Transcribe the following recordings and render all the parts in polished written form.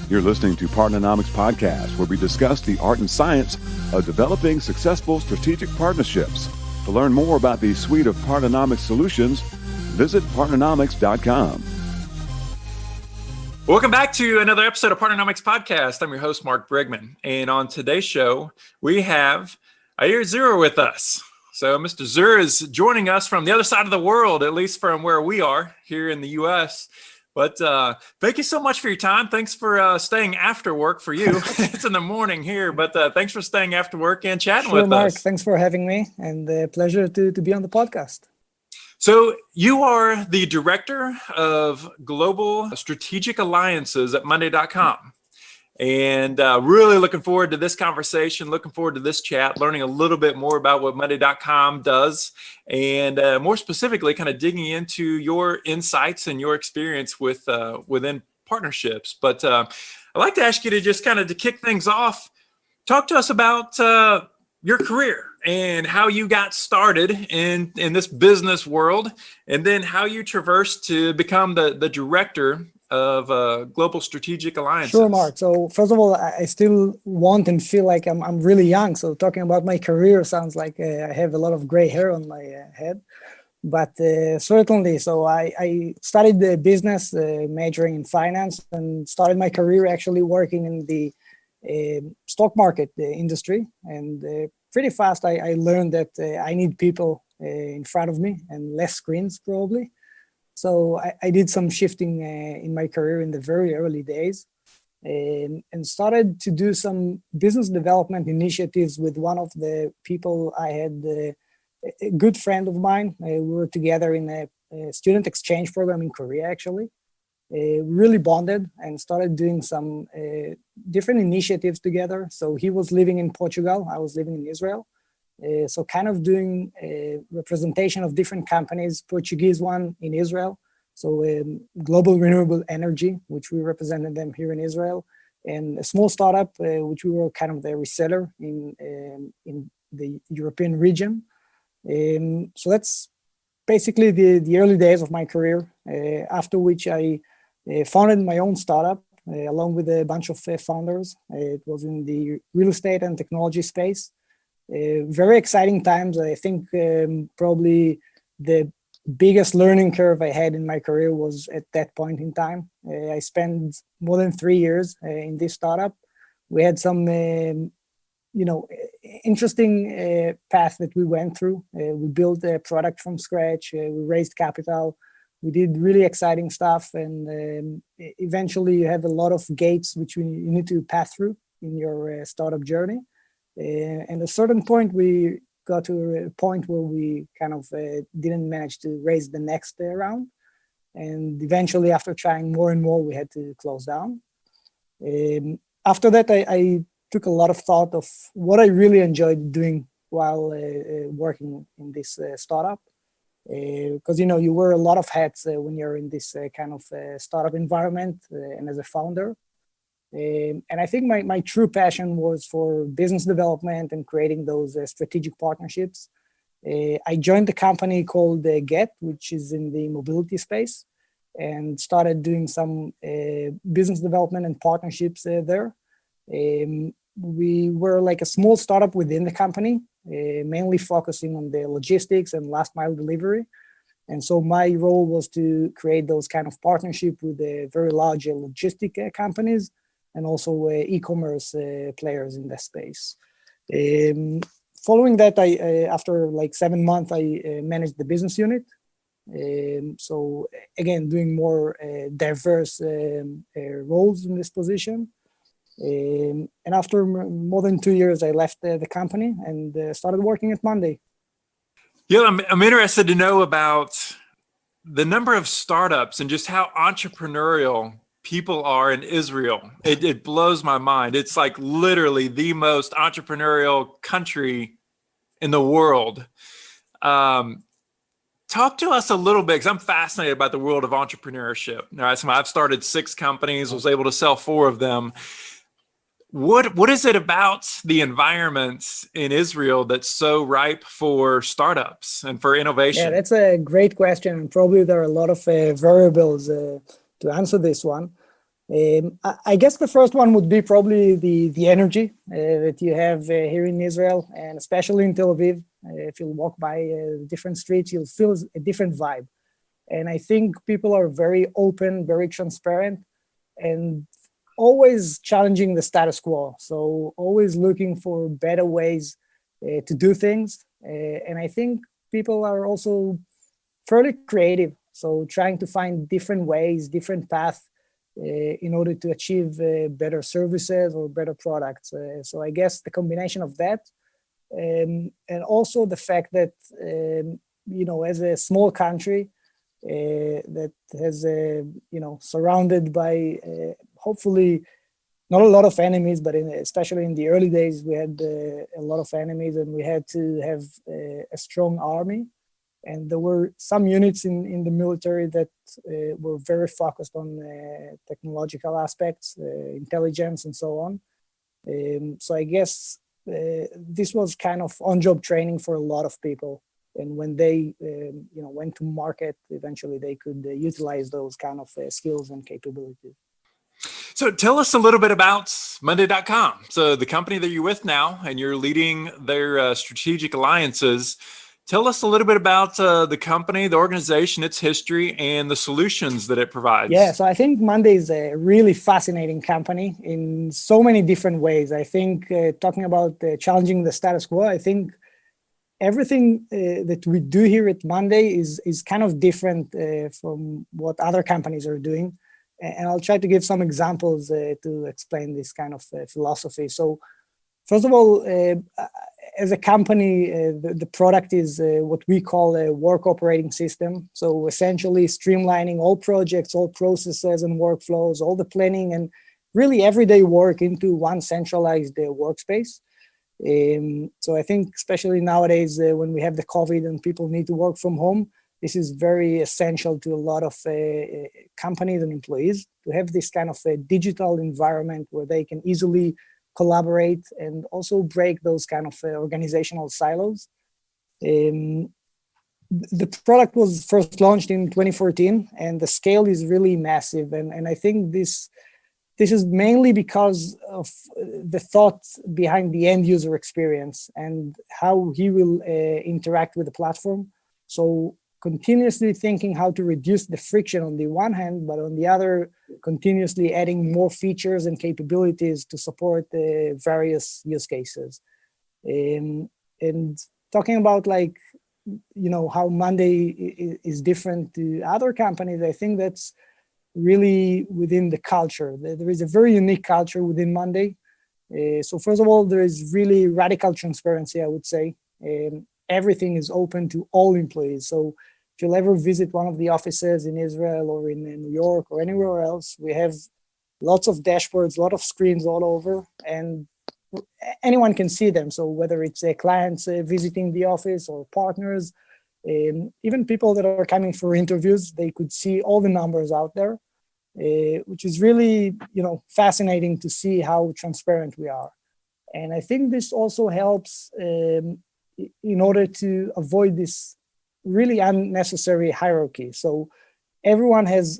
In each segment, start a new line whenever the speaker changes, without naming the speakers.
You're listening to Partnernomics Podcast, where we discuss the art and science of developing successful strategic partnerships. To learn more about the suite of Partnernomics solutions, visit partnernomics.com.
Welcome back to another episode of Partnernomics Podcast. I'm your host, Mark Brigman. And on today's show, we have Eyal Zurr with us. So Mr. Zurr is joining us from the other side of the world, at least from where we are here in the U.S., But thank you so much for your time. Thanks for staying after work for you. It's in the morning here, but thanks for staying after work and chatting with
Mark,
us.
Thanks for having me, and a pleasure to be on the podcast.
So you are the Director of Global Strategic Alliances at Mondaycom. And really looking forward to this conversation, looking forward to this chat, learning a little bit more about what Mondaycom does, and more specifically, kind of digging into your insights and your experience with within partnerships. But I'd like to ask you to just kind of to kick things off, talk to us about your career and how you got started in this business world, and then how you traversed to become the director of Global Strategic Alliances.
Sure, Mark. So first of all, I still want and feel like I'm really young. So talking about my career sounds like I have a lot of gray hair on my head. But certainly, so I studied the business, majoring in finance, and started my career actually working in the stock market industry. And pretty fast, I learned that I need people in front of me and less screens probably. So I did some shifting in my career in the very early days, and started to do some business development initiatives with one of the people I had, a good friend of mine. We were together in a student exchange program in Korea, actually. We really bonded and started doing some different initiatives together. So he was living in Portugal, I was living in Israel. So kind of doing a representation of different companies, Portuguese one in Israel. So Global Renewable Energy, which we represented them here in Israel, and a small startup, which we were kind of the reseller in the European region. So that's basically the early days of my career, after which I founded my own startup along with a bunch of founders. It was in the real estate and technology space. Very exciting times. I think probably the biggest learning curve I had in my career was at that point in time. I spent more than 3 years in this startup. We had some, interesting path that we went through. We built a product from scratch. We raised capital. We did really exciting stuff. And eventually you have a lot of gates which you need to pass through in your startup journey. And at a certain point, we got to a point where we kind of didn't manage to raise the next round. And eventually, after trying more and more, we had to close down. After that, I took a lot of thought of what I really enjoyed doing while working in this startup. Because, you wear a lot of hats when you're in this kind of startup environment and as a founder. And I think my true passion was for business development and creating those strategic partnerships. I joined a company called Get, which is in the mobility space, and started doing some business development and partnerships there. We were like a small startup within the company, mainly focusing on the logistics and last mile delivery. And so my role was to create those kind of partnership with very large logistic companies, and also e-commerce players in that space. Following that, after like 7 months, I managed the business unit. So again, doing more diverse roles in this position. And after more than 2 years, I left the company and started working at Monday.
Yeah, I'm interested to know about the number of startups and just how entrepreneurial people are in Israel. It blows my mind. It's like literally the most entrepreneurial country in the world. Talk to us a little bit, because I'm fascinated by the world of entrepreneurship. All right, so I've started 6 companies, was able to sell 4 of them. What is it about the environment in Israel that's so ripe for startups and for innovation?
Yeah, that's a great question. And probably there are a lot of variables to answer this one. I guess the first one would be probably the energy that you have here in Israel, and especially in Tel Aviv. If you walk by different streets, you'll feel a different vibe. And I think people are very open, very transparent, and always challenging the status quo. So always looking for better ways to do things. And I think people are also fairly creative. So trying to find different ways, different paths in order to achieve better services or better products. So I guess the combination of that, and also the fact that, as a small country, that has, surrounded by hopefully not a lot of enemies, but especially in the early days, we had a lot of enemies, and we had to have a strong army. And there were some units in the military that were very focused on technological aspects, intelligence, and so on. So I guess this was kind of on-job training for a lot of people. And when they, went to market, eventually they could utilize those kind of skills and capabilities.
So tell us a little bit about Monday.com. So the company that you're with now, and you're leading their strategic alliances. Tell us a little bit about the company, the organization, its history, and the solutions that it provides.
Yeah, so I think Monday is a really fascinating company in so many different ways. I think talking about challenging the status quo, I think everything that we do here at Monday is kind of different from what other companies are doing. And I'll try to give some examples to explain this kind of philosophy. So first of all, as a company, the product is what we call a work operating system. So essentially streamlining all projects, all processes and workflows, all the planning and really everyday work into one centralized workspace. So I think especially nowadays when we have the COVID and people need to work from home, this is very essential to a lot of companies and employees to have this kind of a digital environment where they can easily collaborate and also break those kind of organizational silos. The product was first launched in 2014, and the scale is really massive. And I think this is mainly because of the thought behind the end user experience and how he will interact with the platform. So continuously thinking how to reduce the friction on the one hand, but on the other, continuously adding more features and capabilities to support various use cases. And talking about how Monday is different to other companies, I think that's really within the culture. There is a very unique culture within Monday. So first of all, there is really radical transparency, I would say. Everything is open to all employees. So if you'll ever visit one of the offices in Israel or in New York or anywhere else, we have lots of dashboards, a lot of screens all over, and anyone can see them. So whether it's clients visiting the office or partners, even people that are coming for interviews, they could see all the numbers out there, which is really, fascinating to see how transparent we are. And I think this also helps in order to avoid this really unnecessary hierarchy. So everyone has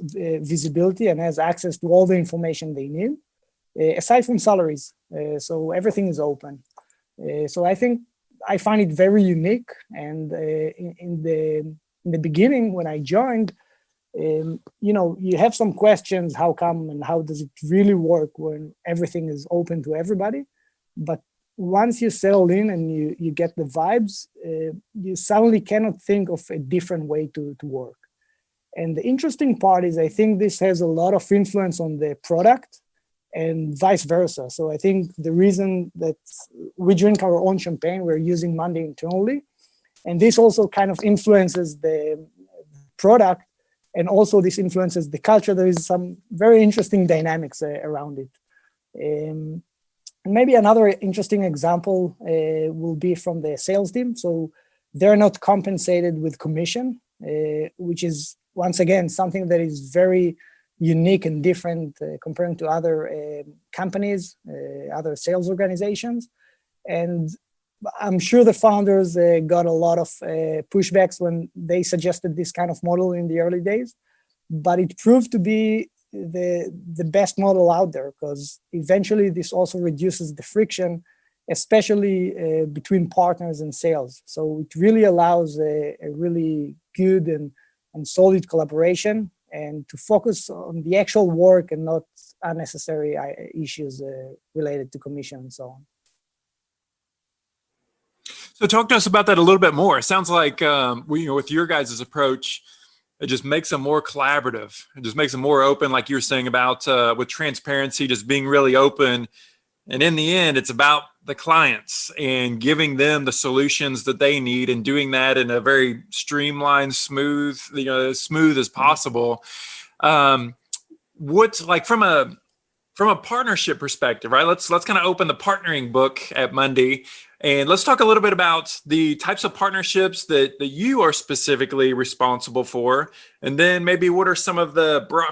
visibility and has access to all the information they need, aside from salaries. So everything is open. So I think I find it very unique. And in the beginning, when I joined, you have some questions, how come and how does it really work when everything is open to everybody? But once you settle in and you get the vibes, you suddenly cannot think of a different way to work. And the interesting part is I think this has a lot of influence on the product and vice versa. So I think the reason that we drink our own champagne, we're using Monday internally. And this also kind of influences the product, and also this influences the culture. There is some very interesting dynamics around it. And maybe another interesting example will be from the sales team. So they're not compensated with commission, which is, once again, something that is very unique and different comparing to other companies, other sales organizations. And I'm sure the founders got a lot of pushbacks when they suggested this kind of model in the early days, but it proved to be the best model out there, because eventually this also reduces the friction, especially between partners and sales. So it really allows a really good and solid collaboration, and to focus on the actual work and not unnecessary issues related to commission and so on.
So talk to us about that a little bit more. It sounds like with your guys' approach, it just makes them more collaborative. It just makes them more open, like you were saying about with transparency, just being really open. And in the end, it's about the clients and giving them the solutions that they need, and doing that in a very streamlined, smooth, as smooth as possible. What's like from a partnership perspective, right? Let's kind of open the partnering book at Monday, and let's talk a little bit about the types of partnerships that you are specifically responsible for, and then maybe what are some of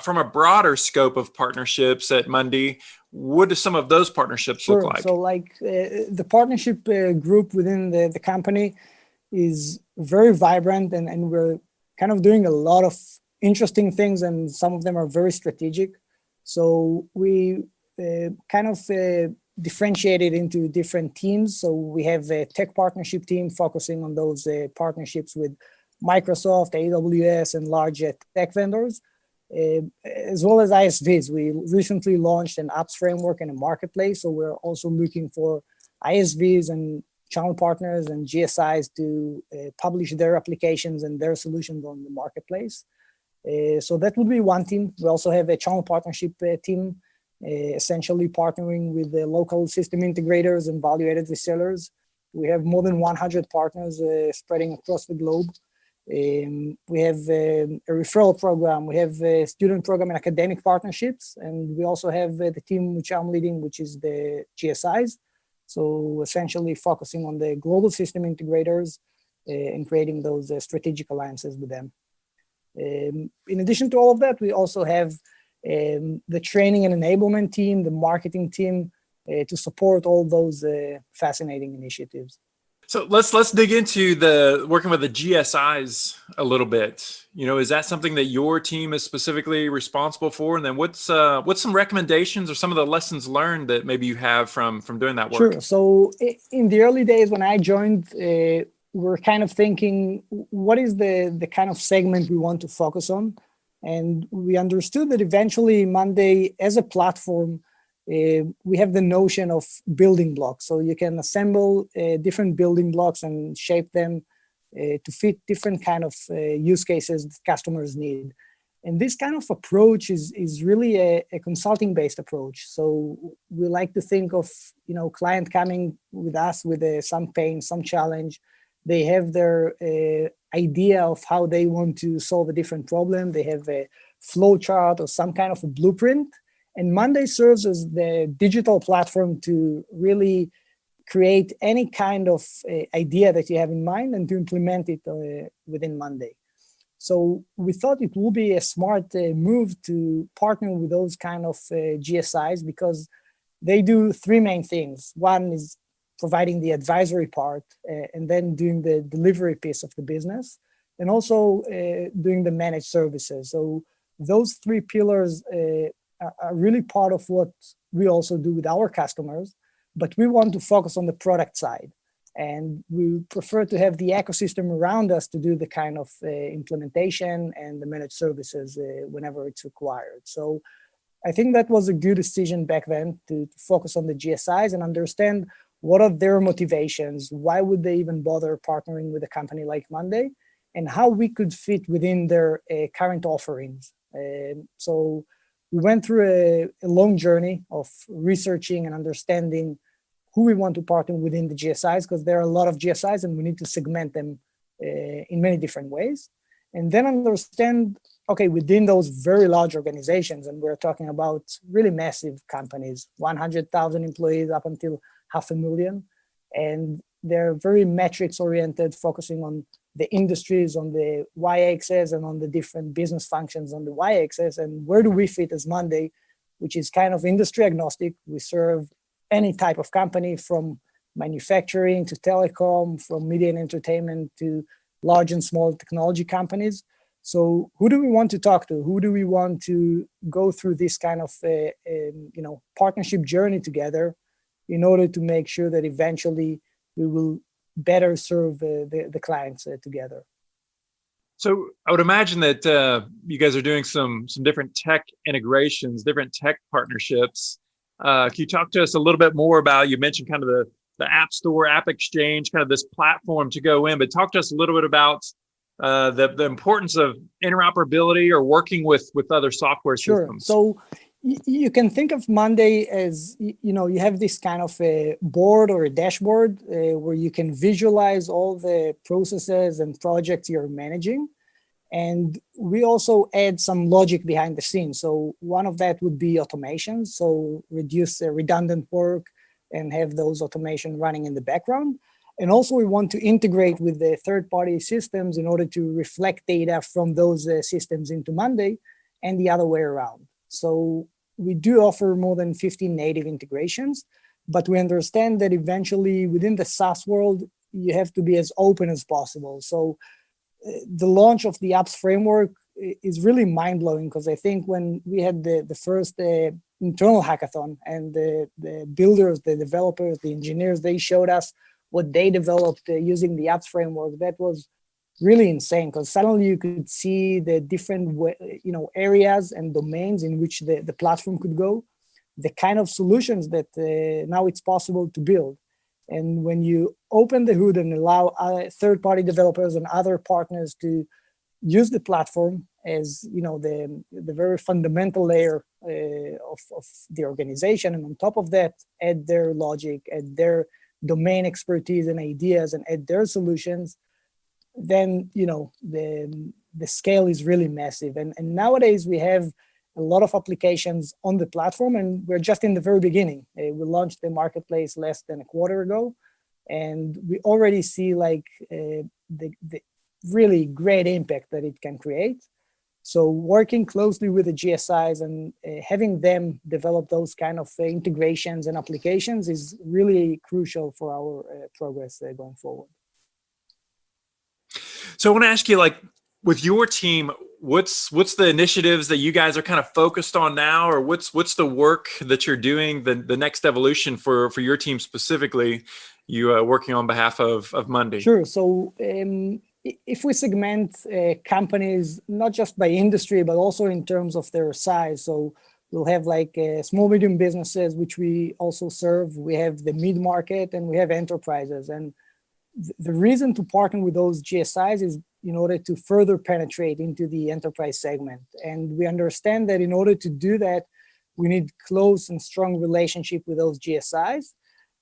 from a broader scope of partnerships at Monday. What do some of those partnerships look like?
So the partnership group within the company is very vibrant, and we're kind of doing a lot of interesting things, and some of them are very strategic. So we kind of differentiated into different teams. So we have a tech partnership team focusing on those partnerships with Microsoft, AWS, and large tech vendors, as well as ISVs. We recently launched an apps framework and a marketplace. So we're also looking for ISVs and channel partners and GSIs to publish their applications and their solutions on the marketplace. So that would be one team. We also have a channel partnership team, essentially partnering with the local system integrators and value-added resellers. We have more than 100 partners spreading across the globe. We have a referral program. We have a student program and academic partnerships. And we also have the team which I'm leading, which is the GSIs. So essentially focusing on the global system integrators and creating those strategic alliances with them. In addition to all of that, we also have the training and enablement team, the marketing team, to support all those fascinating initiatives.
So let's dig into the working with the GSIs a little bit. Is that something that your team is specifically responsible for? And then what's some recommendations or some of the lessons learned that maybe you have from doing that work?
Sure. So in the early days when I joined, we're kind of thinking, what is the kind of segment we want to focus on? And we understood that eventually Monday as a platform, we have the notion of building blocks. So you can assemble different building blocks and shape them to fit different kind of use cases that customers need. And this kind of approach is really a consulting-based approach. So we like to think of, client coming with us with some pain, some challenge. They have their idea of how they want to solve a different problem. They have a flow chart or some kind of a blueprint. And Monday serves as the digital platform to really create any kind of idea that you have in mind and to implement it within Monday. So we thought it would be a smart move to partner with those kind of GSIs, because they do three main things. One is providing the advisory part, and then doing the delivery piece of the business, and also doing the managed services. So those three pillars are really part of what we also do with our customers, but we want to focus on the product side. And we prefer to have the ecosystem around us to do the kind of implementation and the managed services whenever it's required. So I think that was a good decision back then to focus on the GSIs and understand what are their motivations, why would they even bother partnering with a company like Monday, and how we could fit within their current offerings. So we went through a long journey of researching and understanding who we want to partner within the GSIs, because there are a lot of GSIs and we need to segment them in many different ways. And then understand, okay, within those very large organizations, and we're talking about really massive companies, 100,000 employees up until 500,000. And they're very metrics oriented, focusing on the industries on the y-axis and on the different business functions on the y-axis. And where do we fit as Monday, which is kind of industry agnostic. We serve any type of company, from manufacturing to telecom, from media and entertainment to large and small technology companies. So who do we want to talk to? Who do we want to go through this kind of partnership journey together in order to make sure that eventually we will better serve the clients together?
So I would imagine that you guys are doing some different tech integrations, different tech partnerships. Can you talk to us a little bit more about, you mentioned kind of the App Store, App Exchange, kind of this platform to go in, but talk to us a little bit about the importance of interoperability or working with other software systems.
So you can think of Monday as, you have this kind of a board or a dashboard where you can visualize all the processes and projects you're managing. And we also add some logic behind the scenes. So one of that would be automation. So reduce redundant work and have those automation running in the background. And also we want to integrate with the third-party systems in order to reflect data from those systems into Monday and the other way around. So we do offer more than 15 native integrations, but we understand that eventually within the SaaS world, you have to be as open as possible. So the launch of the apps framework is really mind-blowing, because I think when we had the first internal hackathon and the builders, the developers, the engineers, they showed us what they developed using the apps framework. That was really insane, because suddenly you could see the different areas and domains in which the platform could go, the kind of solutions that now it's possible to build. And when you open the hood and allow third-party developers and other partners to use the platform as the very fundamental layer of the organization, and on top of that, add their logic, add their domain expertise and ideas, and add their solutions, then the scale is really massive. And nowadays we have a lot of applications on the platform, and we're just in the very beginning. We launched the marketplace less than a quarter ago, and we already see the really great impact that it can create. So working closely with the GSIs and having them develop those kind of integrations and applications is really crucial for our progress going forward.
So I want to ask you, with your team, what's the initiatives that you guys are kind of focused on now, or what's the work that you're doing, the next evolution for your team specifically, you working on behalf of Monday?
Sure. So if we segment companies, not just by industry, but also in terms of their size. So we'll have small, medium businesses, which we also serve. We have the mid-market and we have enterprises. And the reason to partner with those GSIs is in order to further penetrate into the enterprise segment. And we understand that in order to do that, we need close and strong relationship with those GSIs.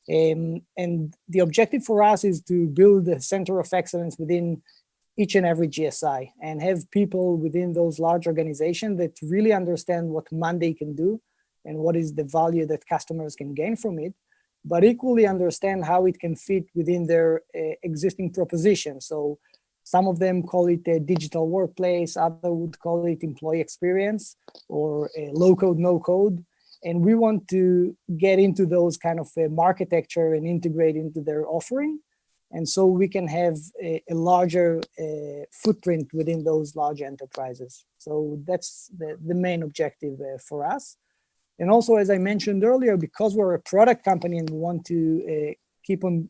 And the objective for us is to build a center of excellence within each and every GSI and have people within those large organizations that really understand what Monday can do and what is the value that customers can gain from it, but equally understand how it can fit within their existing proposition. So some of them call it a digital workplace, others would call it employee experience or low code, no code. And we want to get into those kind of architecture and integrate into their offering. And so we can have a larger footprint within those large enterprises. So that's the main objective for us. And also, as I mentioned earlier, because we're a product company and we want to keep on,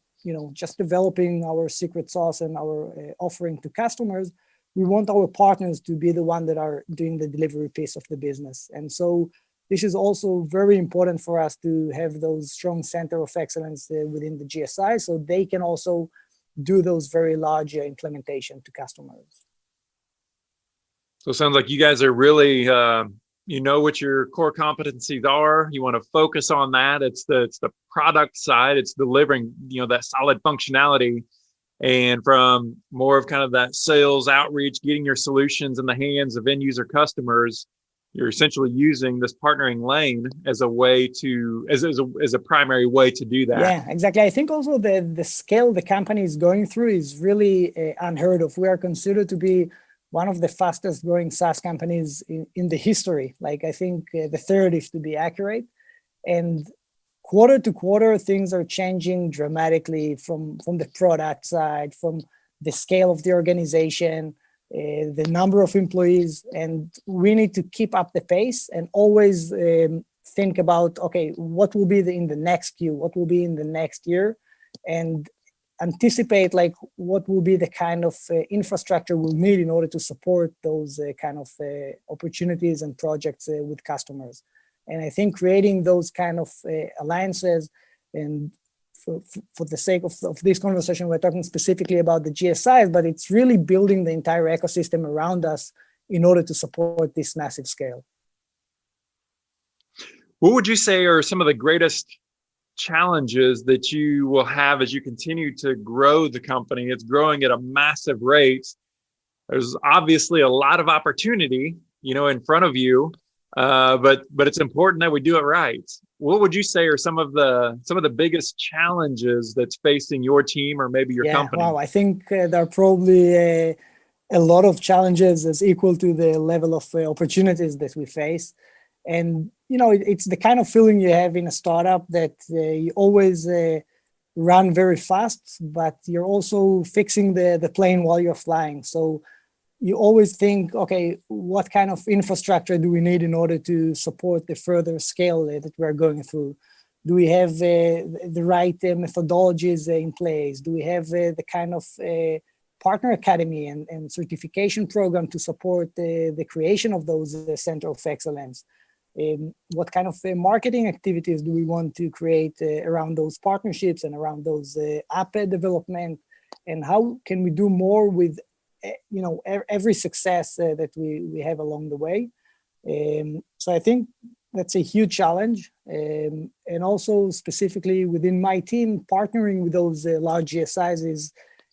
just developing our secret sauce and our offering to customers, we want our partners to be the one that are doing the delivery piece of the business. And so this is also very important for us to have those strong center of excellence within the GSI, so they can also do those very large implementation to customers.
So it sounds like you guys are really, what your core competencies are. You want to focus on that. It's the product side. It's delivering, that solid functionality. And from more of kind of that sales outreach, getting your solutions in the hands of end user customers, you're essentially using this partnering lane as a way to, as a primary way to do that.
Yeah, exactly. I think also the scale the company is going through is really unheard of. We are considered to be one of the fastest growing SaaS companies in the history. I think the third, if to be accurate. And quarter to quarter, things are changing dramatically from the product side, from the scale of the organization. the number of employees, and we need to keep up the pace and always think about, okay, what will be in the next queue, what will be in the next year, and anticipate like what will be the kind of infrastructure we'll need in order to support those kind of opportunities and projects with customers. And I think creating those kind of alliances, and for the sake of this conversation, we're talking specifically about the GSIs, but it's really building the entire ecosystem around us in order to support this massive scale.
What would you say are some of the greatest challenges that you will have as you continue to grow the company? It's growing at a massive rate. There's obviously a lot of opportunity, in front of you, but it's important that we do it right. What would you say are some of the biggest challenges that's facing your team or maybe your company?
Wow, I think there are probably a lot of challenges as equal to the level of opportunities that we face. And it's the kind of feeling you have in a startup that you always run very fast, but you're also fixing the plane while you're flying. So you always think, okay, what kind of infrastructure do we need in order to support the further scale that we're going through? Do we have the right methodologies in place? Do we have the kind of partner academy and certification program to support the creation of those center of excellence? What kind of marketing activities do we want to create around those partnerships and around those app development? And how can we do more with every success that we have along the way? So I think that's a huge challenge. And also specifically within my team, partnering with those large GSIs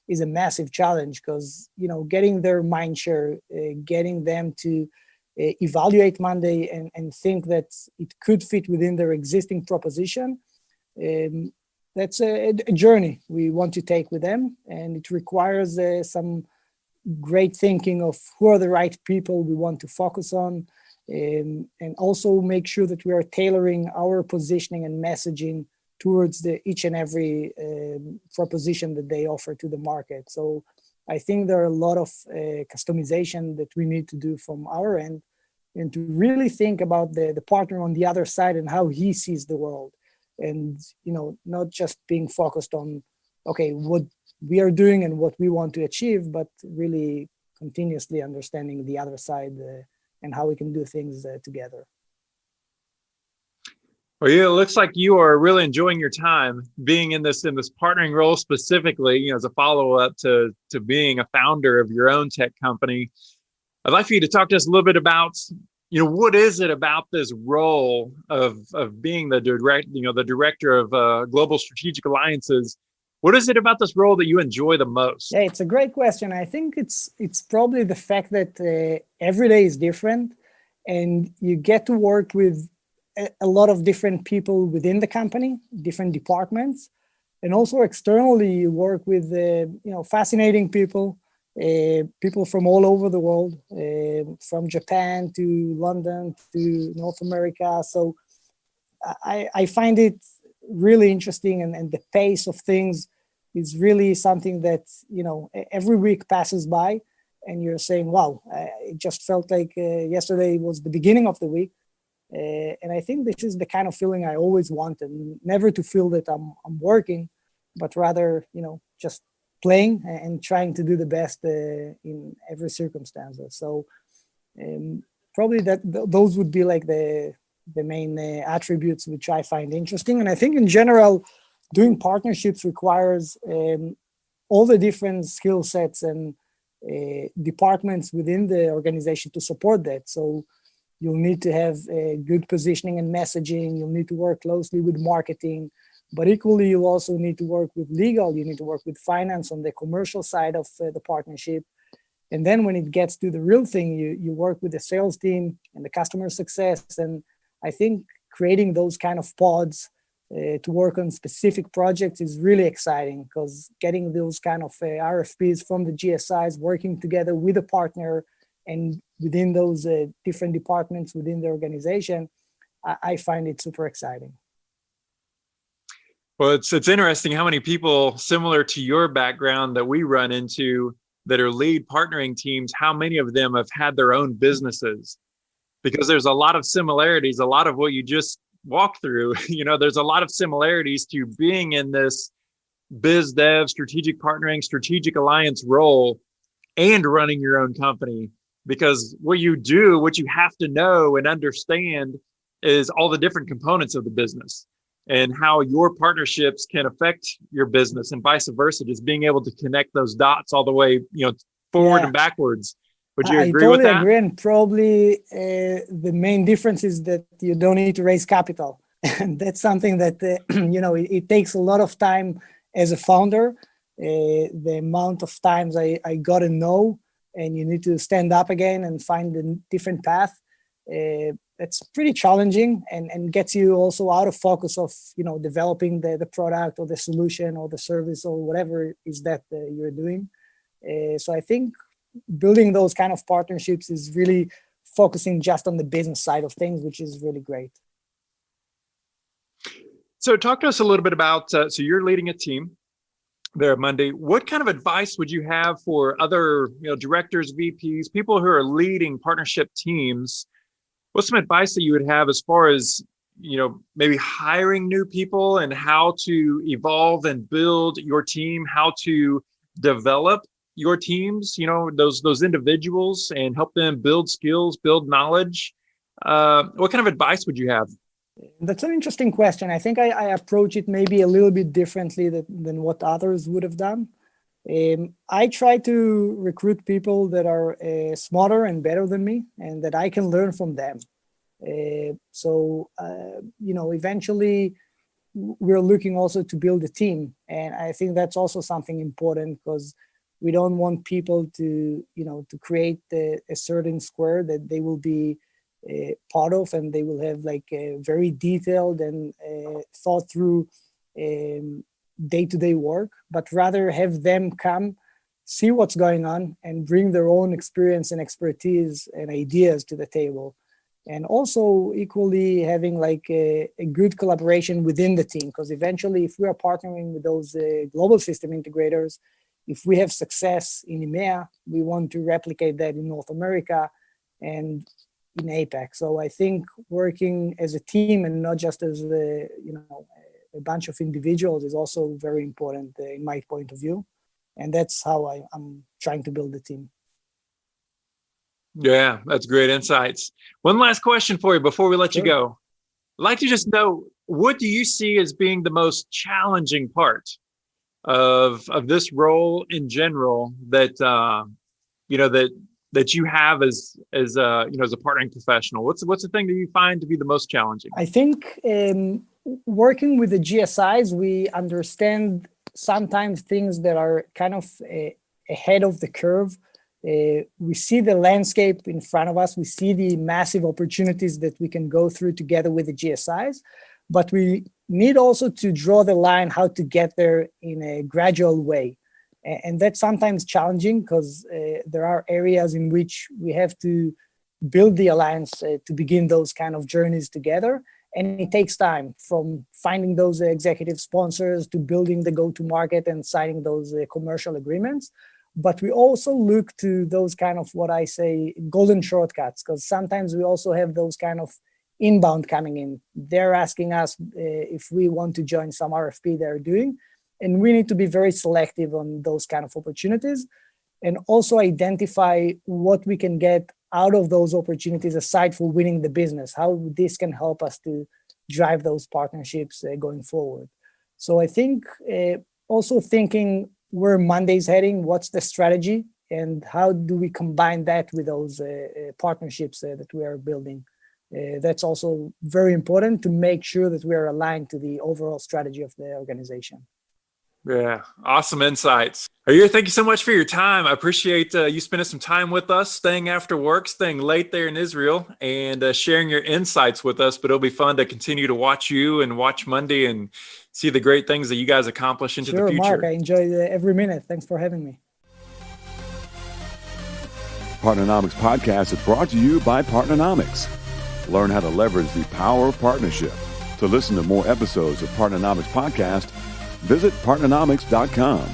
is a massive challenge, because getting their mind share, getting them to evaluate Monday and think that it could fit within their existing proposition. That's a journey we want to take with them, and it requires some great thinking of who are the right people we want to focus on, and also make sure that we are tailoring our positioning and messaging towards each and every proposition that they offer to the market. So I think there are a lot of customization that we need to do from our end, and to really think about the partner on the other side and how he sees the world. And, not just being focused on, okay, what we are doing and what we want to achieve, but really continuously understanding the other side and how we can do things together.
Well, yeah, it looks like you are really enjoying your time being in this partnering role specifically, as a follow-up to being a founder of your own tech company. I'd like for you to talk to us a little bit about, what is it about this role of being the director of global strategic alliances? What is it about this role that you enjoy the most?
Yeah, it's a great question. I think it's probably the fact that every day is different, and you get to work with a lot of different people within the company, different departments, and also externally you work with fascinating people, people from all over the world, from Japan to London to North America. So I find it really interesting, and the pace of things is really something that every week passes by, and you're saying, wow, it just felt like yesterday was the beginning of the week. And I think this is the kind of feeling I always wanted, never to feel that I'm working, but rather, just playing and trying to do the best in every circumstance. So probably those would be like the main attributes which I find interesting. And I think in general, doing partnerships requires all the different skill sets and departments within the organization to support that. So you'll need to have good positioning and messaging. You'll need to work closely with marketing, but equally, you also need to work with legal. You need to work with finance on the commercial side of the partnership. And then when it gets to the real thing, you work with the sales team and the customer success. And I think creating those kind of pods to work on specific projects is really exciting, because getting those kind of RFPs from the GSIs, working together with a partner and within those different departments within the organization, I find it super exciting.
Well, it's interesting how many people similar to your background that we run into that are lead partnering teams, how many of them have had their own businesses? Because there's a lot of similarities, a lot of what you just walked through. There's a lot of similarities to being in this biz dev, strategic partnering, strategic alliance role and running your own company. Because what you have to know and understand is all the different components of the business and how your partnerships can affect your business and vice versa, just being able to connect those dots all the way, forward and backwards. Would you agree with that?
I totally agree. And probably the main difference is that you don't need to raise capital. And that's something that, it takes a lot of time as a founder. The amount of times I got to know, and you need to stand up again and find a different path. It's pretty challenging and gets you also out of focus of, developing the product or the solution or the service or whatever is that you're doing. So I think building those kind of partnerships is really focusing just on the business side of things, which is really great.
So talk to us a little bit about, so you're leading a team there at Monday. What kind of advice would you have for other, directors, VPs, people who are leading partnership teams? What's some advice that you would have as far as, maybe hiring new people and how to evolve and build your team, how to develop your teams, those individuals, and help them build skills, build knowledge? What kind of advice would you have?
That's an interesting question. I think I approach it maybe a little bit differently than what others would have done. I try to recruit people that are smarter and better than me and that I can learn from them. Eventually we're looking also to build a team. And I think that's also something important because we don't want people to create a certain square that they will be part of, and they will have like a very detailed and thought through day-to-day work, but rather have them come see what's going on and bring their own experience and expertise and ideas to the table. And also equally having like a good collaboration within the team, because eventually if we are partnering with those global system integrators, if we have success in EMEA, we want to replicate that in North America and in APAC. So I think working as a team and not just as a bunch of individuals is also very important in my point of view. And that's how I'm trying to build the team.
Yeah, that's great insights. One last question for you before we let you go. I'd like to just know, what do you see as being the most challenging part of this role in general that that you have as a partnering professional? What's the thing that you find to be the most challenging?
I think working with the GSIs, we understand sometimes things that are kind of ahead of the curve. We see the landscape in front of us. We see the massive opportunities that we can go through together with the GSIs, but we need also to draw the line how to get there in a gradual way. And that's sometimes challenging because there are areas in which we have to build the alliance to begin those kind of journeys together. And it takes time, from finding those executive sponsors to building the go-to-market and signing those commercial agreements. But we also look to those kind of, what I say, golden shortcuts, because sometimes we also have those kind of inbound coming in. They're asking us if we want to join some RFP they're doing. And we need to be very selective on those kind of opportunities and also identify what we can get out of those opportunities aside from winning the business, how this can help us to drive those partnerships going forward. So I think also thinking where Monday's heading, what's the strategy, and how do we combine that with those partnerships that we are building. That's also very important to make sure that we are aligned to the overall strategy of the organization.
Yeah, awesome insights. Eyal, thank you so much for your time. I appreciate you spending some time with us, staying after work, staying late there in Israel, and sharing your insights with us. But it'll be fun to continue to watch you and watch Monday and see the great things that you guys accomplish into the future.
Mark, I enjoyed every minute. Thanks for having me.
Partnernomics Podcast is brought to you by Partnernomics. Learn how to leverage the power of partnership. To listen to more episodes of Partnernomics Podcast, visit partnernomics.com.